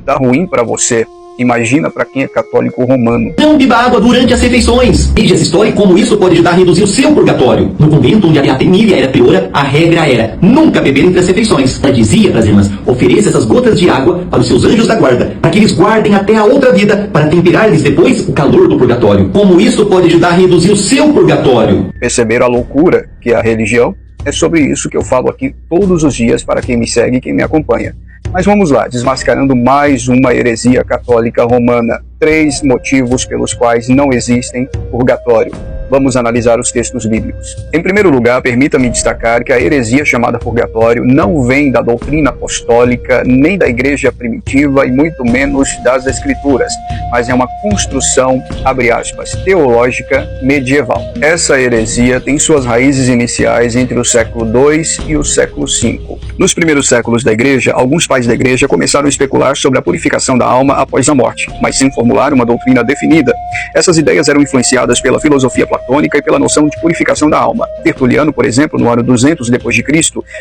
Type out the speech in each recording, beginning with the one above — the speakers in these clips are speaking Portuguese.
tá ruim para você. Imagina para quem é católico romano. Não beba água durante as refeições. Veja essa história e como isso pode ajudar a reduzir o seu purgatório. No convento onde a beata Emília era priora, a regra era nunca beber entre as refeições. Ela dizia para as irmãs: ofereça essas gotas de água para os seus anjos da guarda, para que eles guardem até a outra vida, para temperar-lhes depois o calor do purgatório. Como isso pode ajudar a reduzir o seu purgatório? Perceberam a loucura que é a religião? É sobre isso que eu falo aqui todos os dias para quem me segue e quem me acompanha. Mas vamos lá, desmascarando mais uma heresia católica romana. 3 motivos pelos quais não existem purgatório. Vamos analisar os textos bíblicos. Em primeiro lugar, permita-me destacar que a heresia chamada purgatório não vem da doutrina apostólica, nem da igreja primitiva e muito menos das escrituras, mas é uma construção, abre aspas, teológica medieval. Essa heresia tem suas raízes iniciais entre o século II e o século V. Nos primeiros séculos da igreja, alguns pais da igreja começaram a especular sobre a purificação da alma após a morte, mas sem formular uma doutrina definida. Essas ideias eram influenciadas pela filosofia platônica e pela noção de purificação da alma. Tertuliano, por exemplo, no ano 200 d.C.,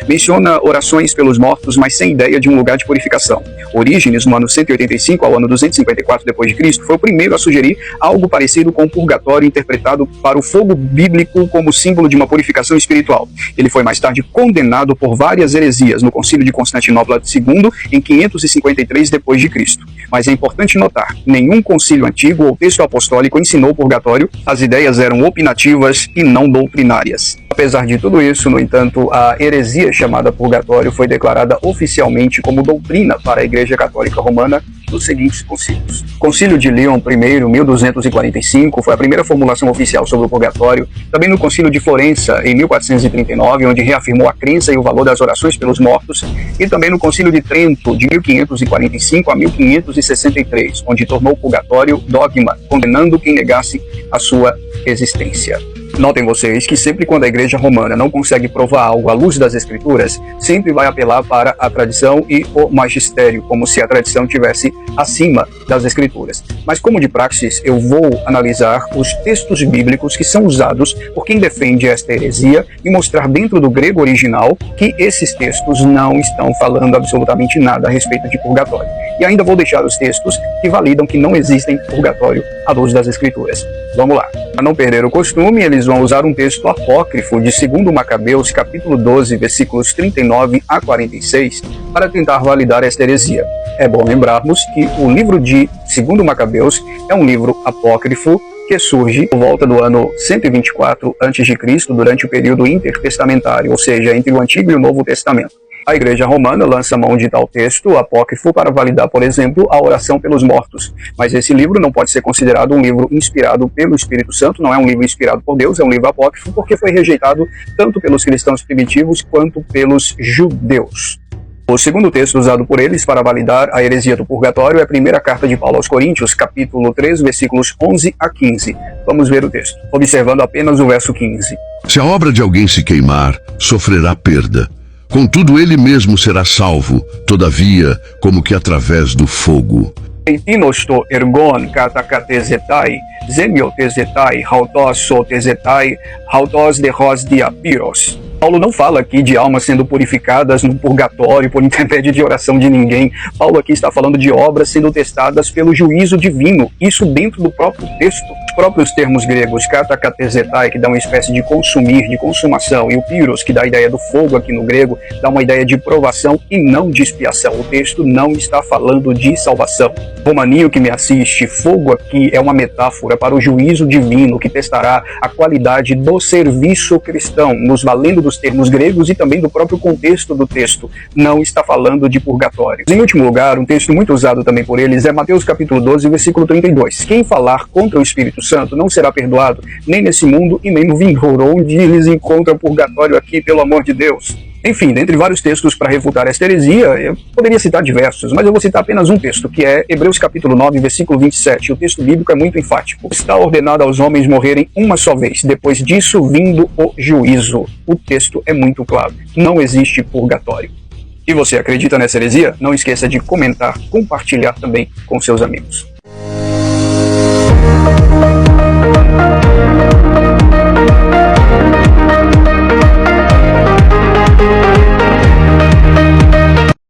menciona orações pelos mortos, mas sem ideia de um lugar de purificação. Orígenes, no ano 185 ao ano 254 d.C., foi o primeiro a sugerir algo parecido com o purgatório interpretado para o fogo bíblico como símbolo de uma purificação espiritual. Ele foi mais tarde condenado por várias heresias no Concílio de Constantinopla II, em 553 d.C. Mas é importante notar, nenhum concílio antigo ou texto apostólico ensinou o purgatório, as ideias eram opinativas e não doutrinárias. Apesar de tudo isso, no entanto, a heresia chamada purgatório foi declarada oficialmente como doutrina para a Igreja Católica Romana nos seguintes concílios. Concílio de Leão I, 1245, foi a primeira formulação oficial sobre o purgatório. Também no Concílio de Florença, em 1439, onde reafirmou a crença e o valor das orações pelos mortos. E também no Concílio de Trento, de 1545 a 1563, onde tornou o purgatório dogma, condenando quem negasse a sua existência. Notem vocês que sempre quando a Igreja Romana não consegue provar algo à luz das Escrituras, sempre vai apelar para a tradição e o magistério, como se a tradição estivesse acima das Escrituras. Mas como de praxis, eu vou analisar os textos bíblicos que são usados por quem defende esta heresia e mostrar dentro do grego original que esses textos não estão falando absolutamente nada a respeito de purgatório. E ainda vou deixar os textos que validam que não existem purgatório à luz das Escrituras. Vamos lá. Para não perder o costume, eles vão usar um texto apócrifo de 2 Macabeus, capítulo 12, versículos 39 a 46, para tentar validar esta heresia. É bom lembrarmos que o livro de 2 Macabeus é um livro apócrifo que surge por volta do ano 124 a.C., durante o período intertestamentário, ou seja, entre o Antigo e o Novo Testamento. A Igreja Romana lança mão de tal texto apócrifo para validar, por exemplo, a oração pelos mortos. Mas esse livro não pode ser considerado um livro inspirado pelo Espírito Santo, não é um livro inspirado por Deus, é um livro apócrifo porque foi rejeitado tanto pelos cristãos primitivos quanto pelos judeus. O segundo texto usado por eles para validar a heresia do purgatório é a primeira carta de Paulo aos Coríntios, capítulo 3, versículos 11 a 15. Vamos ver o texto, observando apenas o verso 15. Se a obra de alguém se queimar, sofrerá perda. Contudo, ele mesmo será salvo, todavia, como que através do fogo. Eitinos ergon katakatezetai, zemiotezetai, hautos sotezetai, hautos dehos diapiros. Paulo não fala aqui de almas sendo purificadas no purgatório por intermédio de oração de ninguém. Paulo aqui está falando de obras sendo testadas pelo juízo divino, isso dentro do próprio texto. Os próprios termos gregos katakatezetai, que dá uma espécie de consumir, de consumação, e o pyros, que dá a ideia do fogo aqui no grego, dá uma ideia de provação e não de expiação. O texto não está falando de salvação. Romaninho que me assiste, fogo aqui é uma metáfora para o juízo divino que testará a qualidade do serviço cristão, nos valendo dos termos gregos e também do próprio contexto do texto. Não está falando de purgatório. Em último lugar, um texto muito usado também por eles é Mateus capítulo 12, versículo 32. Quem falar contra o Espírito Santo não será perdoado, nem nesse mundo e nem no vindouro, onde eles encontram purgatório aqui, pelo amor de Deus. Enfim, dentre vários textos para refutar esta heresia, eu poderia citar diversos, mas eu vou citar apenas um texto, que é Hebreus capítulo 9, versículo 27. O texto bíblico é muito enfático. Está ordenado aos homens morrerem uma só vez, depois disso vindo o juízo. O texto é muito claro. Não existe purgatório. E você acredita nessa heresia? Não esqueça de comentar, compartilhar também com seus amigos.